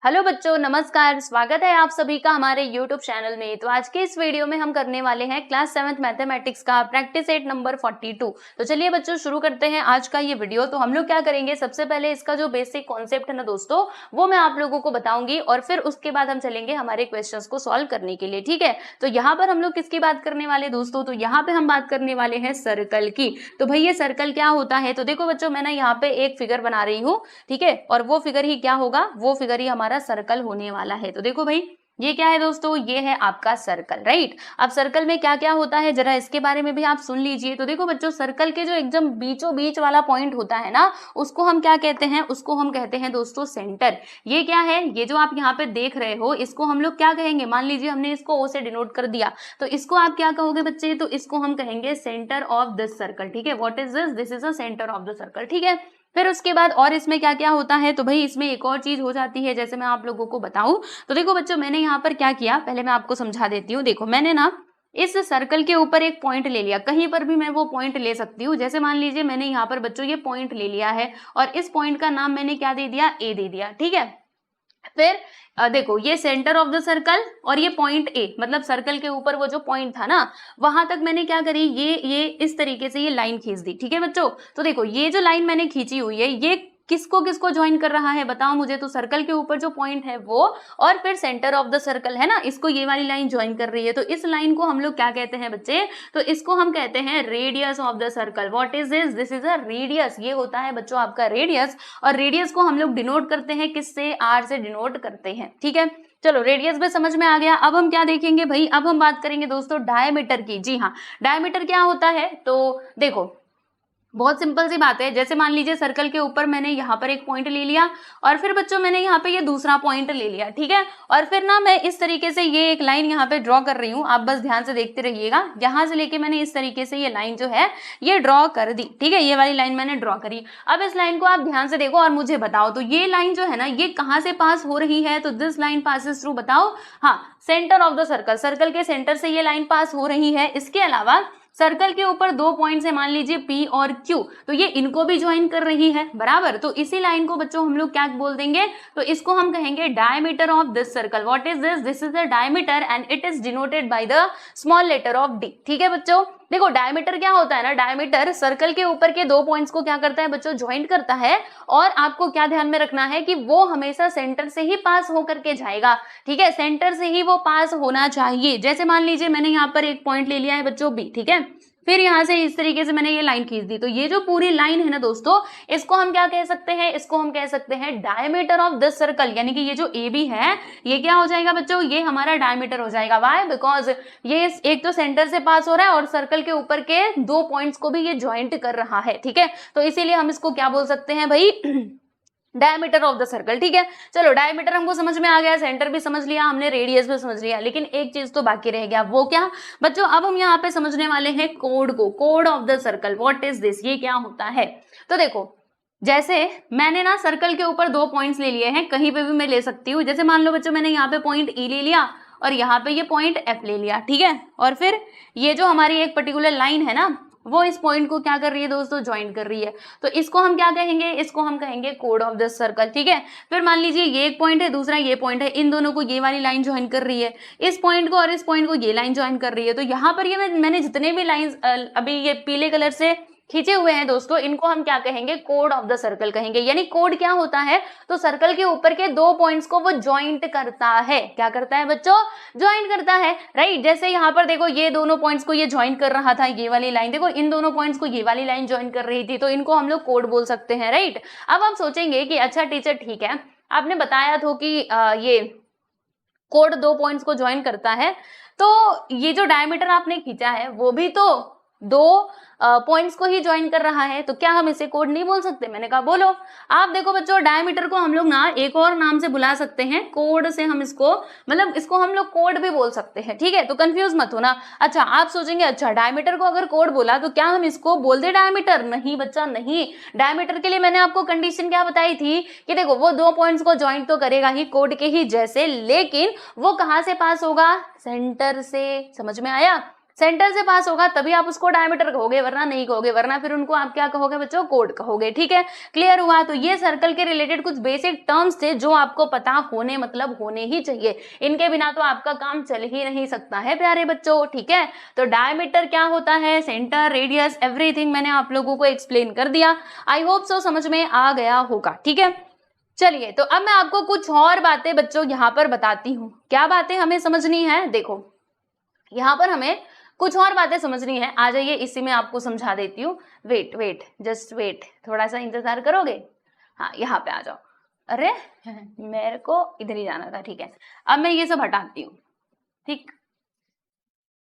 Hello बच्चों, नमस्कार। स्वागत है आप सभी का हमारे YouTube चैनल में। तो आज के इस वीडियो में हम करने वाले हैं क्लास 7th मैथमेटिक्स का प्रैक्टिस सेट नंबर 42। तो चलिए बच्चों शुरू करते हैं आज का ये वीडियो। तो हम लोग क्या करेंगे, सबसे पहले इसका जो बेसिक कॉन्सेप्ट है ना दोस्तों, वो मैं आप लोगों को बताऊंगी और फिर उसके बाद हम चलेंगे हमारे क्वेश्चंस को सॉल्व करने के लिए। ठीक है, तो यहाँ पर हम लोग किसकी बात करने वाले दोस्तों, तो यहाँ पे हम बात करने वाले हैं सर्कल की। तो भाई ये सर्कल क्या होता है, तो देखो बच्चों मैं ना यहाँ पे एक फिगर बना रही हूँ। ठीक है, और वो फिगर ही क्या होगा, वो फिगर ही हमारा सर्कल होने वाला है। तो देखो भाई ये क्या है दोस्तों, ये है आपका सर्कल, राइट। अब सर्कल में क्या क्या होता है जरा इसके बारे में भी आप सुन लीजिए। तो देखो बच्चों, सर्कल के जो एकदम बीचों बीच वाला पॉइंट होता है ना, उसको हम क्या कहते हैं, उसको हम कहते हैं दोस्तों सेंटर। ये क्या है, ये जो आप यहाँ पे देख रहे हो इसको हम लोग क्या कहेंगे, मान लीजिए हमने इसको ओ से डिनोट कर दिया, तो इसको आप क्या कहोगे बच्चे, तो इसको हम कहेंगे सेंटर ऑफ दिस सर्कल। ठीक है, what is this is a centre of the circle. ठीक है, फिर उसके बाद और इसमें क्या क्या होता है, तो भाई इसमें एक और चीज हो जाती है, जैसे मैं आप लोगों को बताऊं। तो देखो बच्चों मैंने यहाँ पर क्या किया, पहले मैं आपको समझा देती हूँ। देखो मैंने ना इस सर्कल के ऊपर एक पॉइंट ले लिया, कहीं पर भी मैं वो पॉइंट ले सकती हूँ। जैसे मान लीजिए मैंने यहाँ पर बच्चों ये पॉइंट ले लिया है और इस पॉइंट का नाम मैंने क्या दे दिया, ए दे दिया। ठीक है, फिर देखो ये सेंटर ऑफ द सर्कल और ये पॉइंट ए, मतलब सर्कल के ऊपर वो जो पॉइंट था ना, वहां तक मैंने क्या करी, ये इस तरीके से ये लाइन खींच दी। ठीक है बच्चों, तो देखो ये जो लाइन मैंने खींची हुई है ये किसको किसको ज्वाइन कर रहा है बताओ मुझे, तो सर्कल के ऊपर जो पॉइंट है वो, और फिर सेंटर ऑफ द सर्कल है ना, इसको ये वाली लाइन ज्वाइन कर रही है। तो इस लाइन को हम लोग क्या कहते हैं बच्चे, तो इसको हम कहते हैं radius of the circle. What is this is a radius. ये होता है बच्चों आपका रेडियस, और रेडियस को हम लोग डिनोट करते हैं किससे, आर से डिनोट करते हैं। ठीक है, चलो रेडियस भी समझ में आ गया। अब हम क्या देखेंगे भाई, अब हम बात करेंगे दोस्तों डायमीटर की। जी हाँ, डायमीटर क्या होता है, तो देखो बहुत सिंपल सी बात है। जैसे मान लीजिए सर्कल के ऊपर मैंने यहाँ पर एक पॉइंट ले लिया और फिर बच्चों मैंने यहाँ पे ये दूसरा पॉइंट ले लिया। ठीक है, और फिर ना मैं इस तरीके से ये एक लाइन यहाँ पे ड्रॉ कर रही हूँ, आप बस ध्यान से देखते रहिएगा। यहाँ से लेके मैंने इस तरीके से ये लाइन जो है ये ड्रॉ कर दी। ठीक है, ये वाली लाइन मैंने ड्रॉ करी। अब इस लाइन को आप ध्यान से देखो और मुझे बताओ, तो ये लाइन जो है ना ये कहाँ से पास हो रही है, तो दिस लाइन पासिस थ्रू, बताओ। हाँ, centre of the circle, circle के सेंटर से ये लाइन पास हो रही है। इसके अलावा सर्कल के ऊपर दो पॉइंट्स है, मान लीजिए P और Q, तो ये इनको भी ज्वाइन कर रही है, बराबर। तो इसी लाइन को बच्चों हम लोग क्या बोल देंगे, तो इसको हम कहेंगे diameter of this circle. What is this is the diameter and it is denoted by the small letter of D। ठीक है बच्चों, देखो डायमीटर क्या होता है ना, डायमीटर सर्कल के ऊपर के दो पॉइंट्स को क्या करता है बच्चों, ज्वाइंट करता है। और आपको क्या ध्यान में रखना है कि वो हमेशा सेंटर से ही पास होकर के जाएगा। ठीक है, सेंटर से ही वो पास होना चाहिए। जैसे मान लीजिए मैंने यहाँ पर एक पॉइंट ले लिया है बच्चों B। ठीक है, फिर यहाँ से इस तरीके से मैंने ये लाइन खींच दी, तो ये जो पूरी लाइन है ना दोस्तों, इसको हम क्या कह सकते हैं, इसको हम कह सकते हैं डायमीटर ऑफ दिस सर्कल। यानी कि ये जो ए बी है ये क्या हो जाएगा बच्चों, ये हमारा डायमीटर हो जाएगा। वाई, बिकॉज ये एक तो सेंटर से पास हो रहा है और सर्कल के ऊपर के दो पॉइंट्स को भी ये ज्वाइंट कर रहा है। ठीक है, तो इसीलिए हम इसको क्या बोल सकते हैं भाई, डायमीटर ऑफ द सर्कल। ठीक है, चलो डायमीटर हमको समझ में आ गया, सेंटर भी समझ लिया हमने, रेडियस भी समझ लिया, लेकिन एक चीज तो बाकी रह गया, वो क्या बच्चों, अब हम यहाँ पे समझने वाले हैं कोड को, code of the circle. What is this, ये क्या होता है। तो देखो जैसे मैंने ना सर्कल के ऊपर दो पॉइंट्स ले लिए हैं, कहीं पे भी मैं ले सकती हूँ। जैसे मान लो बच्चों मैंने यहाँ पे पॉइंट E ले लिया और यहाँ पे ये पॉइंट F ले लिया। ठीक है, और फिर ये जो हमारी एक पर्टिकुलर लाइन है ना, वो इस पॉइंट को क्या कर रही है दोस्तों, ज्वाइन कर रही है। तो इसको हम क्या कहेंगे, इसको हम कहेंगे कोड ऑफ दिस सर्कल। ठीक है, फिर मान लीजिए ये एक पॉइंट है, दूसरा ये पॉइंट है, इन दोनों को ये वाली लाइन ज्वाइन कर रही है, इस पॉइंट को और इस पॉइंट को ये लाइन ज्वाइन कर रही है। तो यहाँ पर ये मैंने जितने भी लाइन अभी ये पीले कलर से खींचे हुए हैं दोस्तों, इनको हम क्या कहेंगे, कोड ऑफ द सर्कल कहेंगे। यानी कोड क्या होता है, तो सर्कल के ऊपर के दो पॉइंट्स को वो ज्वाइंट करता है। क्या करता है बच्चों, ज्वाइंट करता है, राइट। जैसे यहाँ पर देखो ये दोनों पॉइंट्स को ये ज्वाइंट कर रहा था, ये वाली लाइन देखो इन दोनों पॉइंट्स को ये वाली लाइन ज्वाइन कर रही थी, तो इनको हम लोग कोड बोल सकते हैं, राइट। अब हम सोचेंगे कि अच्छा टीचर ठीक है, आपने बताया था कि ये कोड दो पॉइंट्स को ज्वाइन करता है, तो ये जो डायमीटर आपने खींचा है वो भी तो दो पॉइंट्स को ही ज्वाइन कर रहा है, तो क्या हम इसे कोड नहीं बोल सकते। मैंने कहा बोलो। आप देखो बच्चों डायमीटर को हम लोग ना एक और नाम से बुला सकते हैं, कोड से हम इसको, मतलब इसको हम लोग कोड भी बोल सकते हैं। ठीक है, तो कंफ्यूज मत होना। अच्छा आप सोचेंगे अच्छा डायमीटर को अगर कोड बोला तो क्या हम इसको बोल दे डायमीटर, नहीं बच्चा नहीं। डायमीटर के लिए मैंने आपको कंडीशन क्या बताई थी कि देखो वो दो पॉइंट्स को ज्वाइंट तो करेगा ही कोड के ही जैसे, लेकिन वो कहाँ से पास होगा, सेंटर से। समझ में आया, सेंटर से पास होगा तभी आप उसको डायमीटर कहोगे, वरना नहीं कहोगे, वरना फिर उनको आप क्या कहोगे बच्चों, कोड कहोगे। ठीक है, क्लियर हुआ। तो ये सर्कल के रिलेटेड कुछ बेसिक टर्म्स थे जो आपको पता होने मतलब होने ही चाहिए, इनके बिना तो आपका काम चल ही नहीं सकता है प्यारे बच्चों। ठीक है, तो डायमीटर क्या होता है, सेंटर, रेडियस, एवरीथिंग मैंने आप लोगों को एक्सप्लेन कर दिया। आई होप सो समझ में आ गया होगा। ठीक है, चलिए तो अब मैं आपको कुछ और बातें बच्चों यहाँ पर बताती हूँ। क्या बातें हमें समझनी है, देखो यहाँ पर हमें कुछ और बातें समझनी है। आ जाइए, इसी में आपको समझा देती हूँ। वेट वेट, जस्ट वेट, थोड़ा सा इंतजार करोगे। हाँ, यहाँ पे आ जाओ। अरे मेरे को इधर ही जाना था। ठीक है, अब मैं ये सब हटाती हूँ। ठीक,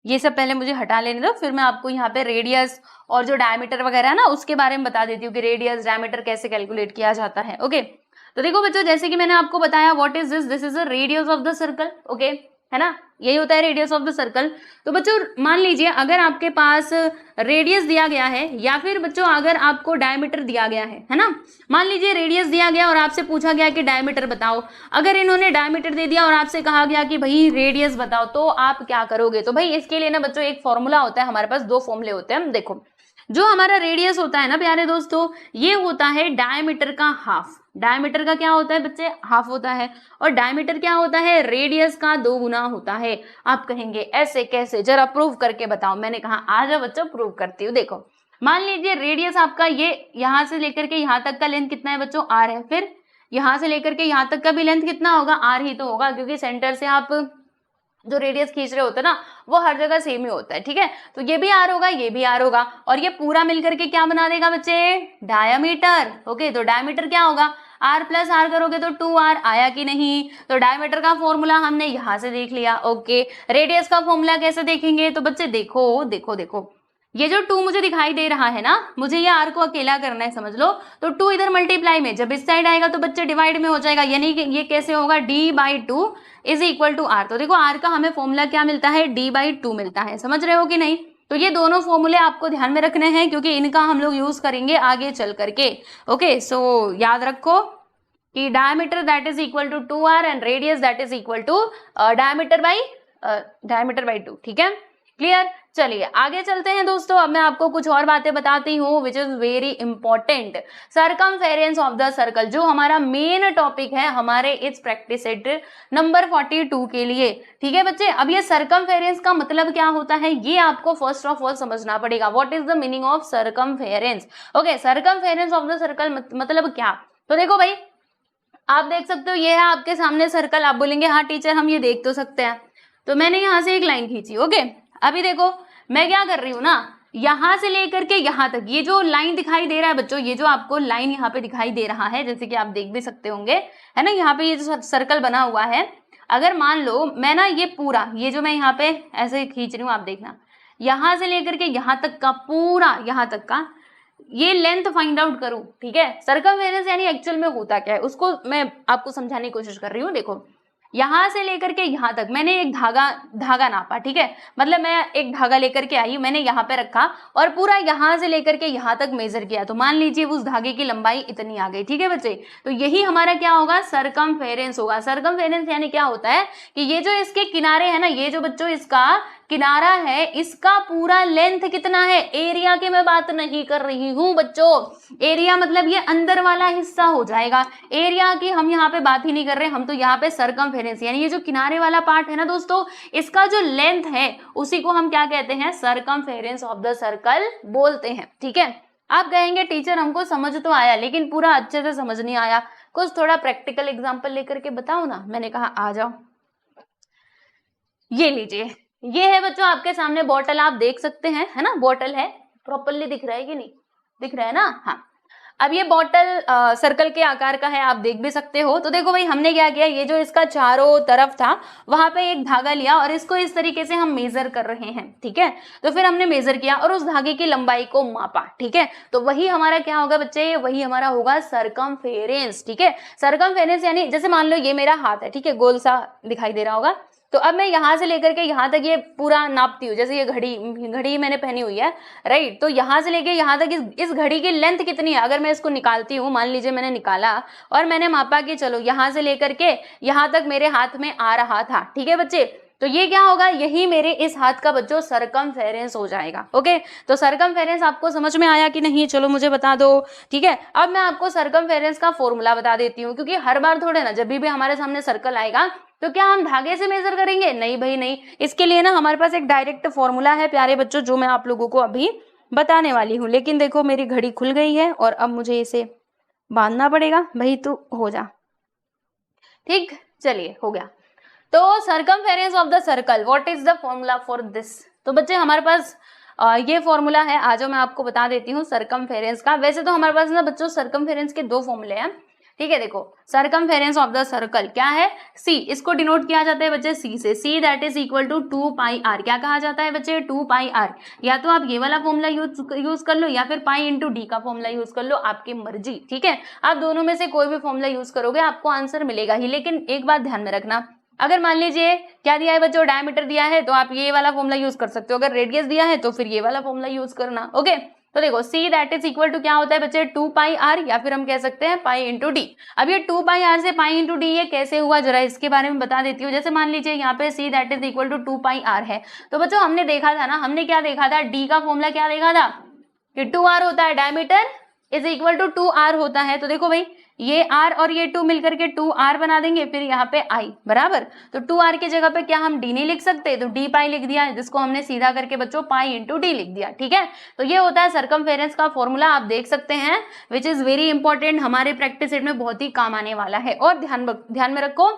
ये सब पहले मुझे हटा लेने दो, फिर मैं आपको यहाँ पे रेडियस और जो डायमीटर वगैरह है ना उसके बारे में बता देती हूँ कि रेडियस डायमीटर कैसे कैलकुलेट किया जाता है। ओके, तो देखो बच्चों, जैसे कि मैंने आपको बताया, what is this, this is the radius of the circle. Okay, है ना, यही होता है रेडियस ऑफ द सर्कल। तो बच्चों मान लीजिए अगर आपके पास रेडियस दिया गया है या फिर बच्चों अगर आपको डायमीटर दिया गया है ना, मान लीजिए रेडियस दिया गया और आपसे पूछा गया कि डायमीटर बताओ। अगर इन्होंने डायमीटर दे दिया और आपसे कहा गया कि भाई रेडियस बताओ, तो आप क्या करोगे। तो भाई इसके लिए ना बच्चों एक फॉर्मूला होता है, हमारे पास दो फॉर्मूले होते हैं। देखो, जो हमारा रेडियस होता है ना प्यारे दोस्तों, ये होता है डायमीटर का हाफ। डायमीटर का क्या होता है बच्चे, हाफ होता है। और डायमीटर क्या होता है, रेडियस का 2 गुना होता है। आप कहेंगे ऐसे कैसे, जरा प्रूव करके बताओ। मैंने कहा आ जाओ बच्चों, प्रूव करती हूँ। देखो मान लीजिए रेडियस आपका ये यहाँ से लेकर के यहाँ तक का लेंथ कितना है बच्चों, आर है। फिर यहाँ से लेकर के यहाँ तक का भी लेंथ कितना होगा, आर ही तो होगा, क्योंकि सेंटर से आप जो रेडियस खींच रहे होते हैं ना वो हर जगह सेम ही होता है। ठीक है, तो ये भी आर होगा, ये भी आर होगा, और ये पूरा मिलकर के क्या बना देगा बच्चे, डायमीटर। ओके, तो डायमीटर क्या होगा, आर प्लस आर करोगे तो 2r आया कि नहीं। तो डायमीटर का फॉर्मूला हमने यहाँ से देख लिया। ओके, रेडियस का फॉर्मूला कैसे देखेंगे, तो बच्चे देखो देखो देखो, ये जो 2 मुझे दिखाई दे रहा है ना, मुझे ये r को अकेला करना है, समझ लो। तो 2 इधर मल्टीप्लाई में, जब इस साइड आएगा तो बच्चे डिवाइड में हो जाएगा, यानी कि ये कैसे होगा, d/2 is equal to r। तो देखो r का हमें फॉर्मूला क्या मिलता है, d/2 मिलता है। समझ रहे हो कि नहीं। तो ये दोनों फॉर्मूले आपको ध्यान में रखने हैं, क्योंकि इनका हम लोग यूज करेंगे आगे चल करके। ओके, सो याद रखो कि diameter that is equal to 2r and radius that is equal to diameter by 2। ठीक है, क्लियर। चलिए आगे चलते हैं दोस्तों। अब मैं आपको कुछ और बातें बताती हूँ which is very important. Circumference of the circle, जो हमारा मेन टॉपिक है हमारे इस प्रैक्टिस सेट नंबर 42 के लिए। ठीक है बच्चे, अब ये सरकमफेरेंस का मतलब क्या होता है, ये आपको फर्स्ट ऑफ ऑल समझना पड़ेगा। What is the meaning of circumference. Okay, circumference of the circle मतलब क्या। तो देखो भाई, आप देख सकते हो ये है आपके सामने सर्कल। आप बोलेंगे हाँ टीचर हम ये देख तो सकते हैं। तो मैंने यहाँ से एक लाइन खींची। ओके, अभी देखो मैं क्या कर रही हूँ ना, यहाँ से लेकर के यहाँ तक ये जो लाइन दिखाई दे रहा है बच्चों, ये जो आपको लाइन यहाँ पे दिखाई दे रहा है, जैसे कि आप देख भी सकते होंगे, है ना, यहाँ पे ये जो सर्कल बना हुआ है, अगर मान लो मैं ना ये पूरा, ये जो मैं यहाँ पे ऐसे खींच रही हूँ, आप देखना यहाँ से लेकर के यहाँ तक का पूरा, यहाँ तक का ये लेंथ फाइंड आउट करूं। ठीक है, सर्कमफेरेंस यानी एक्चुअल में होता क्या है उसको मैं आपको समझाने की कोशिश कर रही हूँ। देखो यहाँ से लेकर के यहाँ तक मैंने एक धागा नापा। ठीक है, मतलब मैं एक धागा लेकर के आई, मैंने यहाँ पे रखा और पूरा यहाँ से लेकर के यहाँ तक मेजर किया, तो मान लीजिए उस धागे की लंबाई इतनी आ गई। ठीक है बच्चे, तो यही हमारा क्या होगा, सरकमफेरेंस होगा। सरकमफेरेंस यानी क्या होता है कि ये जो इसके किनारे है ना, ये जो बच्चों इसका किनारा है, इसका पूरा लेंथ कितना है, एरिया की मैं बात नहीं कर रही हूँ बच्चों। एरिया मतलब ये अंदर वाला हिस्सा हो जाएगा, एरिया की हम यहाँ पे बात ही नहीं कर रहे, हम तो यहाँ पे सरकमफेरेंस यानी ये जो किनारे वाला पार्ट है ना दोस्तों, इसका जो लेंथ है उसी को हम क्या कहते हैं, सरकमफेरेंस ऑफ द सर्कल बोलते हैं। ठीक है, आप कहेंगे टीचर हमको समझ तो आया लेकिन पूरा अच्छे से समझ नहीं आया, कुछ थोड़ा प्रैक्टिकल एग्जाम्पल लेकर के बताओ ना। मैंने कहा आ जाओ, ये लीजिए, ये है बच्चों आपके सामने बॉटल, आप देख सकते हैं, है ना, बॉटल है, प्रॉपरली दिख रहा है कि नहीं दिख रहा है ना। हाँ, अब ये बॉटल सर्कल के आकार का है, आप देख भी सकते हो। तो देखो भाई हमने क्या किया, ये जो इसका चारों तरफ था वहां पे एक धागा लिया और इसको इस तरीके से हम मेजर कर रहे हैं। ठीक है, तो फिर हमने मेजर किया और उस धागे की लंबाई को मापा। ठीक है, तो वही हमारा क्या होगा बच्चे, वही हमारा होगा सरकमफेरेंस। ठीक है, सरकमफेरेंस यानी जैसे मान लो ये मेरा हाथ है, ठीक है, गोल सा दिखाई दे रहा होगा, तो अब मैं यहाँ से लेकर के यहाँ तक ये पूरा नापती हूँ। जैसे ये घड़ी मैंने पहनी हुई है, राइट, तो यहाँ से लेके यहाँ तक इस घड़ी की लेंथ कितनी है, अगर मैं इसको निकालती हूँ, मान लीजिए मैंने निकाला और मैंने मापा कि चलो यहाँ से लेकर के यहाँ तक मेरे हाथ में आ रहा था। ठीक है बच्चे, तो ये क्या होगा, यही मेरे इस हाथ का बच्चों सरकमफेरेंस हो जाएगा। ओके, तो सरकमफेरेंस आपको समझ में आया कि नहीं, चलो मुझे बता दो। ठीक है, अब मैं आपको सरकमफेरेंस का फॉर्मूला बता देती हूँ, क्योंकि हर बार थोड़े ना जब भी हमारे सामने सर्कल आएगा तो क्या हम धागे से मेजर करेंगे, नहीं भाई नहीं। इसके लिए ना हमारे पास एक डायरेक्ट फॉर्मूला है प्यारे बच्चों, जो मैं आप लोगों को अभी बताने वाली हूँ। लेकिन देखो मेरी घड़ी खुल गई है और अब मुझे इसे बांधना पड़ेगा। भाई तू हो जा, ठीक, चलिए हो गया। तो circumference of the circle, what is the formula for this. तो बच्चे हमारे पास ये फॉर्मूला है, आज मैं आपको बता देती हूँ सरकमफेरेंस का। वैसे तो हमारे पास ना बच्चों सरकमफेरेंस के दो फॉर्मूले हैं, ठीक है। देखो सरकमफेरेंस ऑफ द सर्कल क्या है, सी, इसको डिनोट किया जाता है बच्चे सी से, C that is equal to 2 pi R. क्या कहा जाता है बच्चे, 2 पाई आर। या तो आप ये वाला फॉर्मूला यूज कर लो या फिर पाई इंटू डी का फॉर्मूला यूज कर लो, आपकी मर्जी, ठीक है। आप दोनों में से कोई भी फॉर्मूला यूज करोगे आपको आंसर मिलेगा ही। लेकिन एक बात ध्यान में रखना, अगर मान लीजिए क्या दिया है बच्चों, डायमीटर दिया है तो आप ये वाला फॉर्मूला यूज कर सकते हो, अगर रेडियस दिया है तो फिर ये वाला फॉर्मूला यूज करना। ओके, तो देखो C that is equal to क्या होता है बच्चे, 2 पाई आर, या फिर हम कह सकते हैं पाई इंटू डी। अब ये 2 पाई आर से पाई इंटू डी ये कैसे हुआ, जरा इसके बारे में बता देती हूँ। जैसे मान लीजिए यहाँ पे C that is equal to 2 pi R है, तो बच्चों हमने देखा था ना, हमने क्या देखा था, डी का फॉर्मूला क्या देखा था कि 2 आर होता है, diameter is equal to 2 R होता है। तो देखो भाई ये r और ये 2 मिलकर के 2r बना देंगे, फिर यहाँ पे i बराबर, तो 2r की जगह पे क्या हम d नहीं लिख सकते, तो d पाई लिख दिया, जिसको हमने सीधा करके बच्चों पाई इंटू डी लिख दिया, ठीक है। तो ये होता है सरकमफेरेंस का फॉर्मूला, आप देख सकते हैं, विच इज वेरी इंपॉर्टेंट, हमारे प्रैक्टिस सेट में बहुत ही काम आने वाला है। और ध्यान में रखो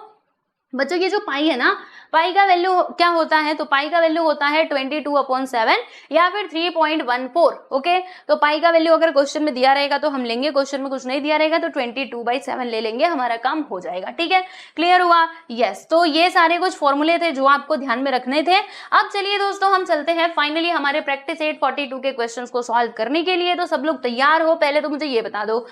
बच्चों, ये जो पाई है ना, पाई का वैल्यू क्या होता है, तो पाई का वैल्यू होता है 22/7 या फिर 3.14। ओके, तो पाई का वैल्यू अगर क्वेश्चन में दिया रहेगा तो हम लेंगे, क्वेश्चन में कुछ नहीं दिया रहेगा तो 22/7 ले लेंगे, हमारा काम हो जाएगा, ठीक है। क्लियर हुआ, यस। तो ये सारे कुछ फॉर्मूले थे जो आपको ध्यान में रखने थे। अब चलिए दोस्तों हम चलते हैं फाइनली हमारे प्रैक्टिस 842 के क्वेश्चन को सॉल्व करने के लिए। तो सब लोग तैयार हो, पहले तो मुझे ये बता दो,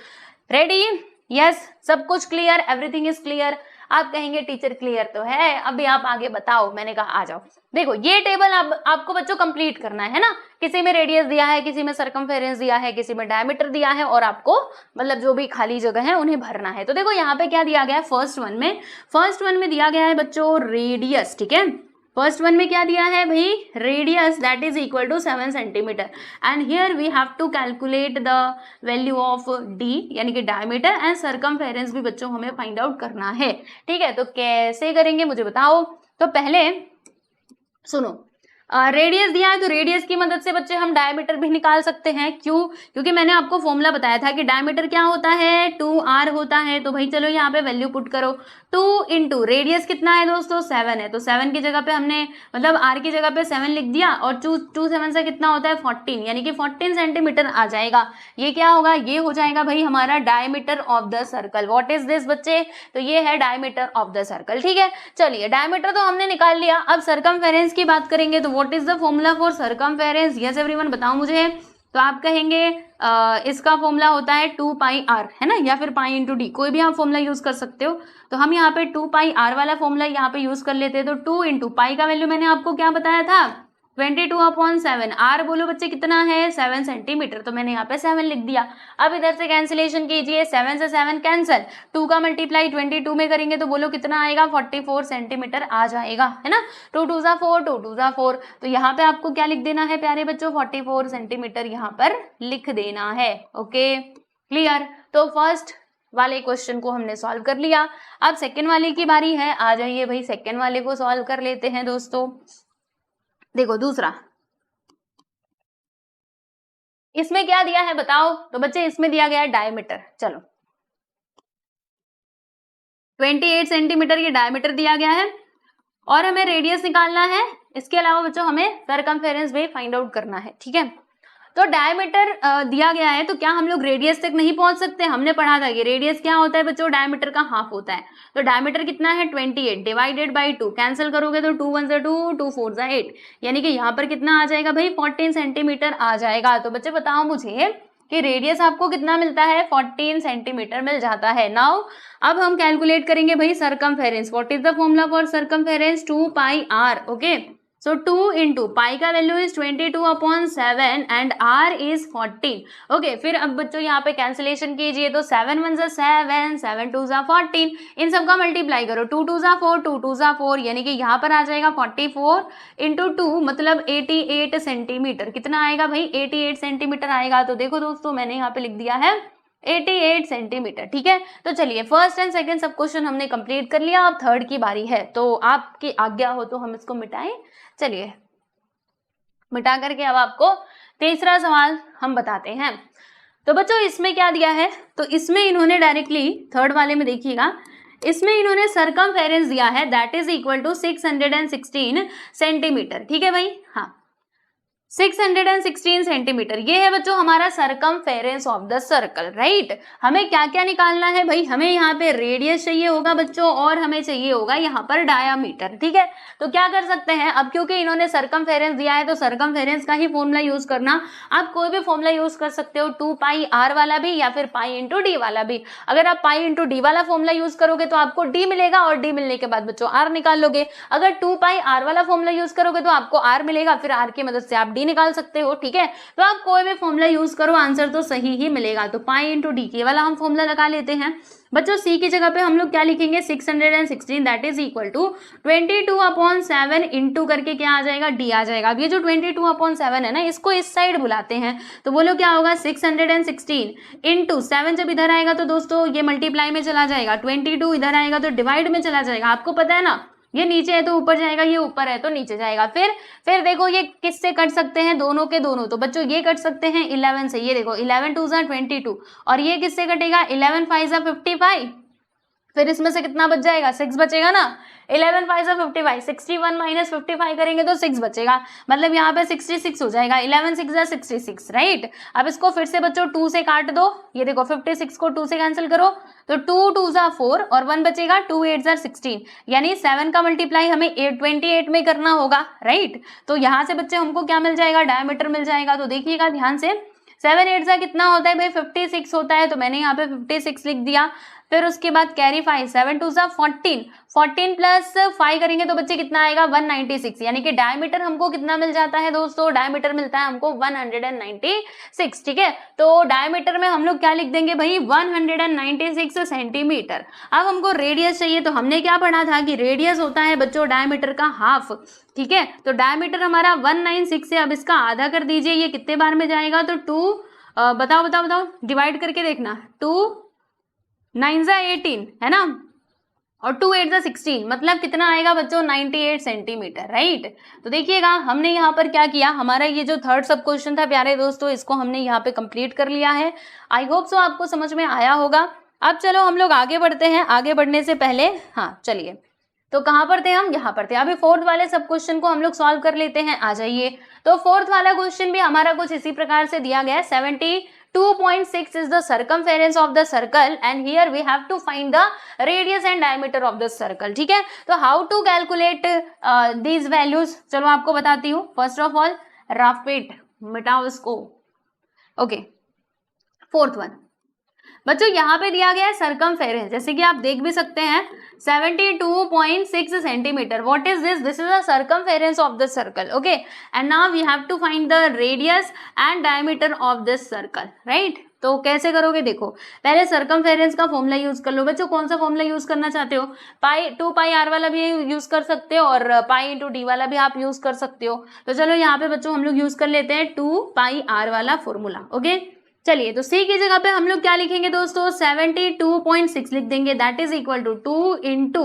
रेडी, यस, सब कुछ क्लियर, एवरीथिंग इज क्लियर। आप कहेंगे टीचर क्लियर तो है, अभी आप आगे बताओ। मैंने कहा आ जाओ। देखो ये टेबल आपको बच्चों कंप्लीट करना है ना, किसी में रेडियस दिया है, किसी में सरकमफेरेंस दिया है, किसी में डायमीटर दिया है, और आपको मतलब जो भी खाली जगह है उन्हें भरना है। तो देखो यहाँ पे क्या दिया गया है, फर्स्ट वन में दिया गया है बच्चों रेडियस, ठीक है। फर्स्ट वन में क्या दिया है भाई, radius that is equal to 7 centimetre, and here we have to calculate the value of D यानी कि डायमीटर, एंड सरकमफेरेंस भी बच्चों हमें फाइंड आउट करना है, ठीक है। तो कैसे करेंगे मुझे बताओ। तो पहले सुनो, रेडियस दिया है तो रेडियस की मदद से बच्चे हम डायमीटर भी निकाल सकते हैं। क्यों, क्योंकि मैंने आपको फॉर्मूला बताया था कि डायमीटर क्या होता है, 2r होता है। तो भाई चलो यहाँ पे वैल्यू पुट करो, 2 इंटू रेडियस कितना है दोस्तों, 7 है, तो 7 की जगह पे हमने मतलब r की जगह पे 7 लिख दिया, और 2 7 से कितना होता है 14, यानी कि 14 सेंटीमीटर आ जाएगा। ये क्या होगा, ये हो जाएगा भाई हमारा diameter of the circle. What is this बच्चे, तो ये है डायमीटर ऑफ द सर्कल, ठीक है। चलिए डायमीटर तो हमने निकाल लिया, अब सरकमफेरेंस की बात करेंगे। तो what is the formula for circumference, yes everyone बताओ मुझे। तो आप कहेंगे इसका फॉर्मूला होता है 2 पाई आर, है ना, या फिर पाई इंटू डी, कोई भी आप फॉर्मूला यूज कर सकते हो। तो हम यहाँ पे 2 पाई आर वाला फॉर्मूला यहाँ पे यूज कर लेते हैं। तो 2 इंटू पाई का वैल्यू मैंने आपको क्या बताया था, 22/7, आर बोलो बच्चे कितना है, 7 सेंटीमीटर, तो मैंने यहाँ पे 7 लिख दिया। अब इधर से कैंसिलेशन कीजिए, 7 से 7 कैंसिल, 2 का मल्टीप्लाई 22 में करेंगे तो बोलो कितना आएगा, 44 सेंटीमीटर आ जाएगा, है ना। 2 2 जा 4, 2 2 जा 4, तो यहाँ पे आपको क्या लिख देना है प्यारे बच्चों, 44 सेंटीमीटर यहाँ पर लिख देना है। Okay clear. तो फर्स्ट वाले क्वेश्चन को हमने सॉल्व कर लिया, अब सेकेंड वाले की बारी है। आ जाइए भाई सेकेंड वाले को सॉल्व कर लेते हैं दोस्तों। देखो दूसरा, इसमें क्या दिया है बताओ। तो बच्चे इसमें दिया गया है डायमीटर, चलो 28 सेंटीमीटर ये डायमीटर दिया गया है, और हमें रेडियस निकालना है। इसके अलावा बच्चों हमें सरकमफेरेंस भी फाइंड आउट करना है, ठीक है। तो डायमीटर दिया गया है, तो क्या हम लोग रेडियस तक नहीं पहुंच सकते, हमने पढ़ा था कि रेडियस क्या होता है बच्चों, डायमीटर का हाफ होता है। तो डायमीटर कितना है 28 डिवाइडेड बाई 2, कैंसिल करोगे तो 2 1 जा 2, 2 4 जा 8, यानी कि यहाँ पर कितना आ जाएगा भाई 14 सेंटीमीटर आ जाएगा। तो बच्चे बताओ मुझे कि रेडियस आपको कितना मिलता है, 14 सेंटीमीटर मिल जाता है। नाउ अब हम कैलकुलेट करेंगे भाई circumference. What is the formula for circumference, 2 pi r. Okay, so 2 into pi का value is 22/7 and r is 14। Okay, फिर अब बच्चों यहाँ पे कैंसिलेशन कीजिए, तो 7 1 7, 7 2 14, इन सबका मल्टीप्लाई करो, 2 2 4, 2 2 4, यानी कि यहाँ पर आ जाएगा 44 इंटू 2 मतलब 88 सेंटीमीटर। कितना आएगा भाई? 88 सेंटीमीटर आएगा। तो देखो दोस्तों, मैंने यहाँ पे लिख दिया है 88 सेंटीमीटर। ठीक है, तो चलिए फर्स्ट एंड सेकंड सब क्वेश्चन हमने कंप्लीट कर लिया, अब थर्ड की बारी है। तो आपकी आज्ञा हो तो हम इसको मिटाएं। चलिए मिटा करके अब आपको तीसरा सवाल हम बताते हैं। तो बच्चों इसमें क्या दिया है, तो इसमें इन्होंने डायरेक्टली थर्ड वाले में देखिएगा, इसमें इन्होंने सरकमफेरेंस दिया है that is equal to 616 centimetre. ठीक है भाई, हाँ 616 सेंटीमीटर, ये है बच्चों हमारा circumference of the circle. Right, हमें क्या क्या निकालना है भाई? हमें यहाँ पे रेडियस चाहिए होगा बच्चों, और हमें चाहिए होगा यहाँ पर डायामीटर। ठीक है, तो क्या कर सकते हैं, अब क्योंकि इन्होंने सरकमफेरेंस दिया है तो सरकमफेरेंस का ही फॉर्मूला यूज करना। आप कोई भी फॉर्मूला यूज कर सकते हो, 2 पाई आर वाला भी या फिर पाई इंटू डी वाला भी। अगर आप पाई इंटू डी वाला फॉर्मूला यूज करोगे तो आपको डी मिलेगा, और डी मिलने के बाद बच्चों आर निकाल लोगे। अगर 2 पाई आर वाला फॉर्मूला यूज करोगे तो आपको आर मिलेगा, फिर आर की मदद से आप निकाल सकते हो। ठीक है, तो आप कोई भी फॉर्मूला यूज करो, आंसर तो सही ही मिलेगा। तो पाई इंटू डी के वाला हम फॉर्मूला लगा लेते हैं बच्चों। सी की जगह पे हम लोग क्या लिखेंगे? 616 that is equal to 22/7 into करके क्या आ जाएगा? डी आ जाएगा। अब ये जो 22/7 है ना, इसको इस साइड बुलाते हैं, तो बोलो क्या होगा? 616 इंटू 7 जब इधर आएगा तो दोस्तों ये मल्टीप्लाई में चला जाएगा, 22 इधर आएगा तो डिवाइड में चला जाएगा। आपको पता है ना, ये नीचे है तो ऊपर जाएगा, ये ऊपर है तो नीचे जाएगा। फिर देखो ये किससे कट सकते हैं? दोनों के दोनों। तो बच्चों ये कट सकते हैं 11 से, ये देखो 11 2 22, और ये किससे कटेगा? 11 5 55। फिर इसमें से कितना बच जाएगा? 6 बचेगा ना। 11 5 55, 61 माइनस 55 करेंगे तो 6 बचेगा, मतलब यहाँ पे 66 हो जाएगा। 11 6 66। राइट, अब इसको फिर से बच्चों 2 से काट दो, ये देखो 56 को 2 से कैंसिल करो तो 2 2 4 और 1 बचेगा, 2 8 16, यानी 7 का मल्टीप्लाई हमें 28 में करना होगा। राइट, तो यहाँ से बच्चे हमको क्या मिल जाएगा? डायमीटर मिल जाएगा। तो देखिएगा ध्यान से, 7 8 कितना होता है भाई? 56 होता है, तो मैंने यहाँ पे 56 लिख दिया। फिर उसके बाद कैरी 5, 7 2 14, 14 प्लस 5 करेंगे तो बच्चे कितना आएगा? 196, यानी कि डायमीटर हमको कितना मिल जाता है दोस्तों? डायमीटर मिलता है हमको 196। ठीक है, तो डायमीटर में हम लोग क्या लिख देंगे भाई? 196 सेंटीमीटर। अब हमको रेडियस चाहिए, तो हमने क्या पढ़ा था कि रेडियस होता है बच्चों डायमीटर का हाफ। ठीक है, तो डायमीटर हमारा 196 है, अब इसका आधा कर दीजिए, ये कितने बार में जाएगा? तो 2 बताओ डिवाइड करके देखना, 2 9 18 है ना, और 2 8 16, मतलब कितना आएगा बच्चों? 98 सेंटीमीटर। राइट, तो देखिएगा हमने यहाँ पर क्या किया, हमारा ये जो थर्ड सब क्वेश्चन था प्यारे दोस्तों, इसको हमने यहाँ पे कंप्लीट कर लिया है। आई होप सो आपको समझ में आया होगा। अब चलो हम लोग आगे बढ़ते हैं। आगे बढ़ने से पहले हाँ चलिए, तो कहाँ पर थे हम? यहाँ पर थे। अभी फोर्थ वाले सब क्वेश्चन को हम लोग सॉल्व कर लेते हैं, आ जाइए। तो फोर्थ वाला क्वेश्चन भी हमारा कुछ इसी प्रकार से दिया गया है। 72.6 is the circumference of the circle and here we have to find the radius and diameter of the circle। ठीक है, तो how to calculate these values, चलो आपको बताती हूँ। First of all rough it, मिटाओ इसको। ओके, फोर्थ वन बच्चों यहाँ पे दिया गया है सरकमफेरेंस, जैसे कि आप देख भी सकते हैं 72.6 centimetre. What is this? This is the circumference of the circle. Okay, and now we have to find the radius and diameter of this circle. Right, तो कैसे करोगे? देखो पहले सरकमफेरेंस का फॉर्मूला यूज कर लो। बच्चों कौन सा फॉर्मूला यूज करना चाहते हो? 2 पाई आर वाला भी यूज कर सकते हो और पाई इंटू डी वाला भी आप यूज कर सकते हो। तो चलो यहाँ पे बच्चों हम लोग यूज कर लेते हैं 2 पाई आर वाला फॉर्मूला। ओके, चलिए तो सी की जगह पे हम लोग क्या लिखेंगे दोस्तों? 72.6 लिख देंगे, that is equal to 2 into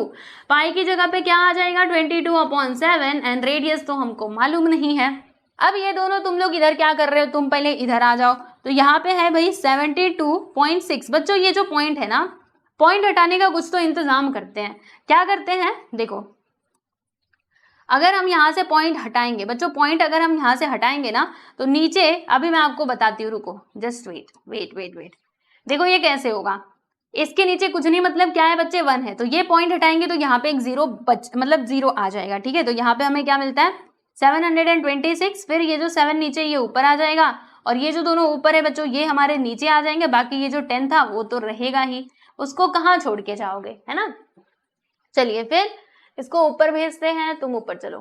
pi की जगह पे क्या आ जाएगा? 22/7 एंड रेडियस तो हमको मालूम नहीं है। अब ये दोनों तुम लोग इधर क्या कर रहे हो? तुम पहले इधर आ जाओ। तो यहाँ पे है भाई 72.6। बच्चों ये जो पॉइंट है ना, पॉइंट हटाने का कुछ तो इंतजाम करते हैं। क्या करते हैं? देखो अगर हम यहाँ से पॉइंट हटाएंगे बच्चों, पॉइंट अगर हम यहाँ से हटाएंगे ना तो नीचे, अभी मैं आपको बताती हूँ, रुको जस्ट वेट। देखो ये कैसे होगा, इसके नीचे कुछ नहीं, मतलब क्या है बच्चे? 1 है, तो ये पॉइंट हटाएंगे तो यहाँ पे एक 0 मतलब 0 आ जाएगा। ठीक है, तो यहाँ पे हमें क्या मिलता है? 726। फिर ये जो 7 नीचे ये ऊपर आ जाएगा, और ये जो दोनों ऊपर है बच्चों ये हमारे नीचे आ जाएंगे। बाकी ये जो 10 था वो तो रहेगा ही, उसको कहाँ छोड़ के जाओगे, है ना। चलिए फिर इसको ऊपर भेजते हैं, तुम ऊपर चलो।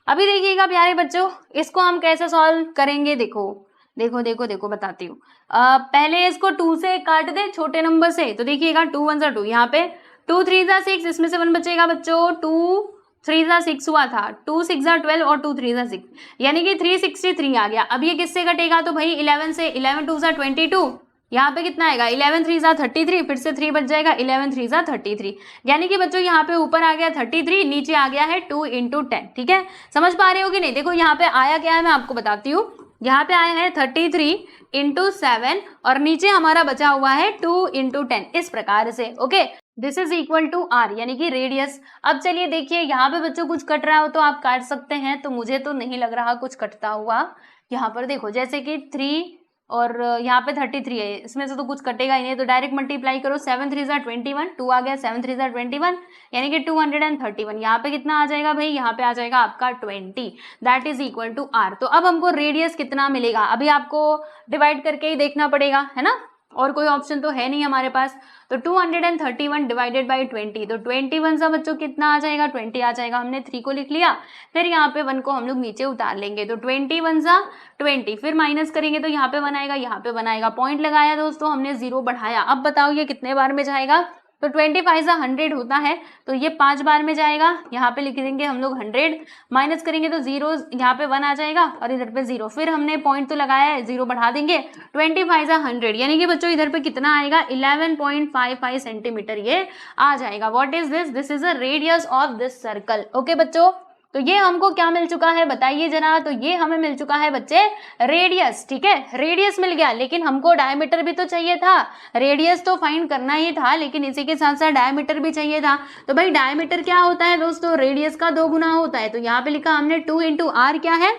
अभी देखिएगा प्यारे बच्चों, इसको हम कैसे सॉल्व करेंगे, देखो देखो देखो देखो बताती हूँ। पहले इसको 2 से काट दे छोटे नंबर से, तो देखिएगा 2 1 2, यहाँ पे 2 3 6, इसमें से 1 बचेगा बच्चों, 2 3 6 हुआ था, 2 6 12 और 2 3 6, यानी कि 363 आ गया। अब ये किससे कटेगा, तो भाई 11 से, 11 2 22, यहाँ पे कितना आएगा, 11 3 33, फिर से 3 बच जाएगा, 11 3 33, यानी कि बच्चों यहाँ पे ऊपर आ गया 33, नीचे आ गया है 2 × 10। ठीक है, समझ पा रहे हो कि नहीं? देखो यहाँ पे आया क्या है, मैं आपको बताती हूँ। यहाँ पे आया है 33 × 7 और नीचे हमारा बचा हुआ है 2 × 10, इस प्रकार से। Okay, this is equal to R, यानी कि रेडियस। अब चलिए देखिए, यहाँ पे बच्चों कुछ कट रहा हो तो आप काट सकते हैं, तो मुझे तो नहीं लग रहा कुछ कटता हुआ। यहाँ पर देखो, जैसे कि 3 और यहाँ पे 33 है, इसमें से तो कुछ कटेगा ही नहीं, तो डायरेक्ट मल्टीप्लाई करो, 7 3 21, 2 आ गया, 7 3 21, यानी कि 231। यहाँ पे कितना आ जाएगा भाई, यहाँ पे आ जाएगा आपका 20, that is equal to R. तो अब हमको रेडियस कितना मिलेगा, अभी आपको डिवाइड करके ही देखना पड़ेगा, है ना, और कोई ऑप्शन तो है नहीं हमारे पास। तो 231 डिवाइडेड बाई 20, तो 21 सा बच्चों कितना आ जाएगा, 20 आ जाएगा। हमने 3 को लिख लिया, फिर यहाँ पे 1 को हम लोग नीचे उतार लेंगे, तो 21 सा 20, फिर माइनस करेंगे तो यहाँ पे 1 आएगा, यहाँ पे 1 आएगा, पॉइंट लगाया दोस्तों हमने, 0 बढ़ाया। अब बताओ ये कितने बार में जाएगा, तो 25 सा 100 होता है, तो ये 5 बार में जाएगा। यहाँ पे लिख देंगे हम लोग 100, माइनस करेंगे तो 0, यहाँ पे 1 आ जाएगा और इधर पे 0, फिर हमने पॉइंट तो लगाया है, 0 बढ़ा देंगे, 25 सा 100, यानी कि बच्चों इधर पे कितना आएगा, 11.55 सेंटीमीटर ये आ जाएगा। What is this, this is a radius of this circle. Okay बच्चों, तो ये हमको क्या मिल चुका है बताइए जरा, तो ये हमें मिल चुका है बच्चे रेडियस। ठीक है, रेडियस मिल गया, लेकिन हमको डायमीटर भी तो चाहिए था, रेडियस तो फाइंड करना ही था, लेकिन इसी के साथ साथ डायमीटर भी चाहिए था। तो भाई डायमीटर क्या होता है दोस्तों, रेडियस का 2 गुना होता है, तो यहाँ पे लिखा हमने 2 × r क्या है,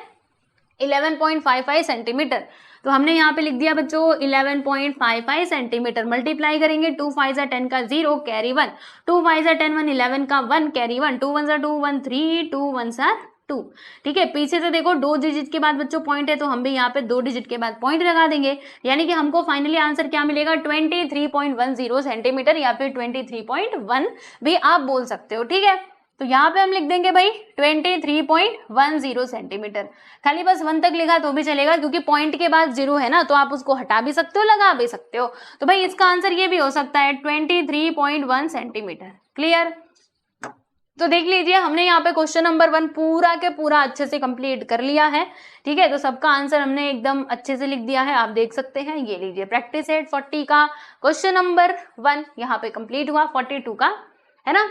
11.55 सेंटीमीटर। तो हमने यहाँ पे लिख दिया बच्चों 11.55 सेंटीमीटर, मल्टीप्लाई करेंगे, 2 5 10 का 0, कैरी 1, 2 5 10 1 11 का 1, कैरी 1, 2 1 2 1 3, 2 1 2। ठीक है, पीछे से देखो 2 डिजिट के बाद बच्चों पॉइंट है, तो हम भी यहाँ पे 2 डिजिट के बाद पॉइंट लगा देंगे, यानी कि हमको फाइनली आंसर क्या मिलेगा, 23.10 सेंटीमीटर, या फिर 23.1 भी आप बोल सकते हो। ठीक है, तो यहाँ पे हम लिख देंगे भाई 23.10 सेंटीमीटर, खाली बस 1 तक लिखा तो भी चलेगा, क्योंकि पॉइंट के बाद 0 है ना, तो आप उसको हटा भी सकते हो, लगा भी सकते हो। तो भाई इसका आंसर ये भी हो सकता है 23.1 सेंटीमीटर। क्लियर? तो देख लीजिए, हमने यहाँ पे क्वेश्चन नंबर 1 पूरा के पूरा अच्छे से कंप्लीट कर लिया है। ठीक है, तो सबका आंसर हमने एकदम अच्छे से लिख दिया है, आप देख सकते हैं। ये लीजिए प्रैक्टिस सेट 40 का क्वेश्चन नंबर 1 यहाँ पे कंप्लीट हुआ, 42 का, है ना।